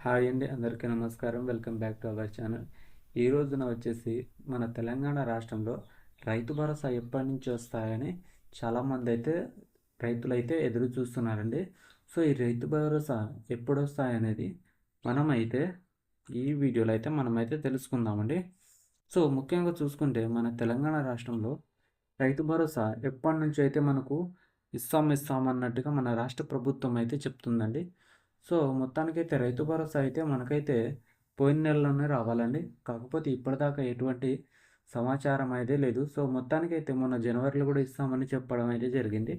Hi అండి, అందరికీ నమస్కారం. Welcome back to our channel. ఈ రోజున వచ్చేసి మన తెలంగాణ రాష్ట్రంలో రైతు భరోసా ఎప్పటి నుంచి వస్తాయని చాలామంది అయితే రైతులైతే ఎదురు చూస్తున్నారండి. సో ఈ రైతు భరోసా ఎప్పుడు వస్తాయనేది మనమైతే ఈ వీడియోలో అయితే మనమైతే తెలుసుకుందామండి. సో ముఖ్యంగా చూసుకుంటే మన తెలంగాణ రాష్ట్రంలో రైతు భరోసా ఎప్పటి నుంచి అయితే మనకు ఇస్తామన్నట్టుగా మన రాష్ట్ర ప్రభుత్వం అయితే చెప్తుందండి. సో మొత్తానికైతే రైతు భరోసా అయితే మనకైతే పోయిన నెలలోనే రావాలండి. కాకపోతే ఇప్పటిదాకా ఎటువంటి సమాచారం అయితే లేదు. సో మొత్తానికైతే మొన్న జనవరిలో కూడా ఇస్తామని చెప్పడం అయితే జరిగింది.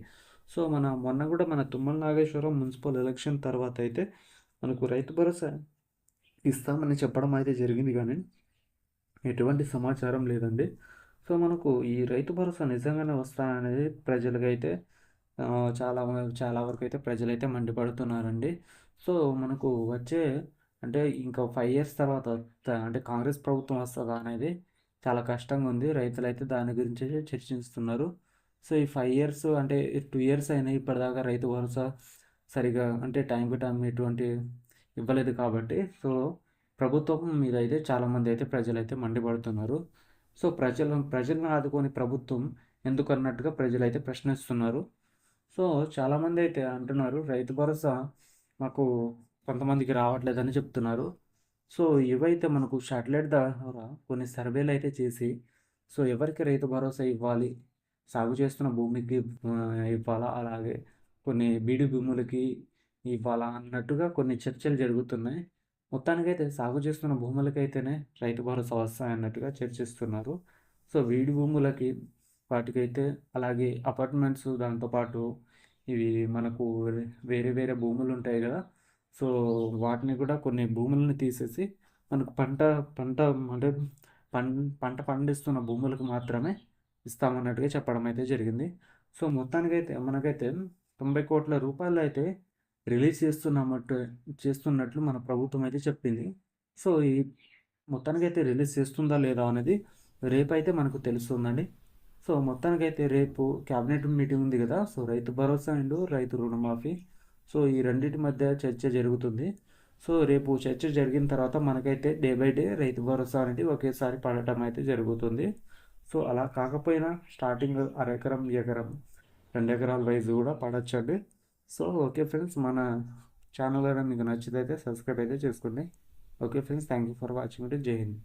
సో మొన్న కూడా మన తుమ్మల నాగేశ్వరం మున్సిపల్ ఎలక్షన్ తర్వాత అయితే మనకు రైతు భరోసా ఇస్తామని చెప్పడం అయితే జరిగింది, కానీ ఎటువంటి సమాచారం లేదండి. సో మనకు ఈ రైతు భరోసా నిజంగానే వస్తాయనేది ప్రజలకైతే చాలా చాలా వరకు అయితే ప్రజలైతే మండిపడుతున్నారండి. సో మనకు వచ్చే అంటే ఇంకా 5 ఇయర్స్ తర్వాత అంటే కాంగ్రెస్ ప్రభుత్వం వస్తుందా అనేది చాలా కష్టంగా ఉంది. రైతులైతే దాని గురించి చర్చిస్తున్నారు. సో ఈ 5 ఇయర్స్ అంటే 2 ఇయర్స్ అయినాయి ఇప్పటిదాకా రైతు భరోసా సరిగా అంటే టైం టు టైం ఎటువంటి ఇవ్వలేదు కాబట్టి సో ప్రభుత్వం మీద అయితే చాలామంది అయితే ప్రజలైతే మండిపడుతున్నారు. సో ప్రజలను ఆదుకొని ప్రభుత్వం ఎందుకన్నట్టుగా ప్రజలైతే ప్రశ్నిస్తున్నారు. సో చాలామంది అయితే అంటున్నారు రైతు భరోసా మాకు కొంతమందికి రావట్లేదని చెప్తున్నారు. సో ఇవైతే మనకు శాటిలైట్ ద్వారా కొన్ని సర్వేలు అయితే చేసి సో ఎవరికి రైతు భరోసా ఇవ్వాలి, సాగు చేస్తున్న భూమికి ఇవ్వాలా, అలాగే కొన్ని బీడు భూములకి ఇవ్వాలా అన్నట్టుగా కొన్ని చర్చలు జరుగుతున్నాయి. మొత్తానికైతే సాగు చేస్తున్న భూములకైతేనే రైతు భరోసా వస్తాయన్నట్టుగా చర్చిస్తున్నారు. సో బీడు భూములకి వాటికైతే అలాగే అపార్ట్మెంట్స్ దాంతోపాటు ఇవి మనకు వేరే వేరే భూములు ఉంటాయి కదా. సో వాటిని కూడా కొన్ని భూములను తీసేసి మనకు పంట అంటే పం పంట పండిస్తున్న భూములకు మాత్రమే ఇస్తామన్నట్టుగా చెప్పడం అయితే జరిగింది. సో మొత్తానికైతే మనకైతే 90 కోట్ల రూపాయలు అయితే రిలీజ్ చేస్తున్నట్లు మన ప్రభుత్వం అయితే చెప్పింది. సో ఈ మొత్తానికైతే రిలీజ్ చేస్తుందా లేదా అనేది రేపైతే మనకు తెలుస్తుందండి. సో మొత్తానికైతే రేపు క్యాబినెట్ మీటింగ్ ఉంది కదా. సో రైతు భరోసా అండ్ రైతు రుణమాఫీ, సో ఈ రెండింటి మధ్య చర్చ జరుగుతుంది. సో రేపు చర్చ జరిగిన తర్వాత మనకైతే day by day Rythu Bharosa అనేది ఒకేసారి పడటం అయితే జరుగుతుంది. సో అలా కాకపోయినా స్టార్టింగ్ అరెకరం, ఎకరం, 2 ఎకరాల వైజ్ కూడా పడచ్చండి. సో ఓకే ఫ్రెండ్స్, మన ఛానల్ మీకు నచ్చితే అయితే సబ్స్క్రైబ్ అయితే చేసుకోండి. Okay friends, thank you for watching. జై హింద్.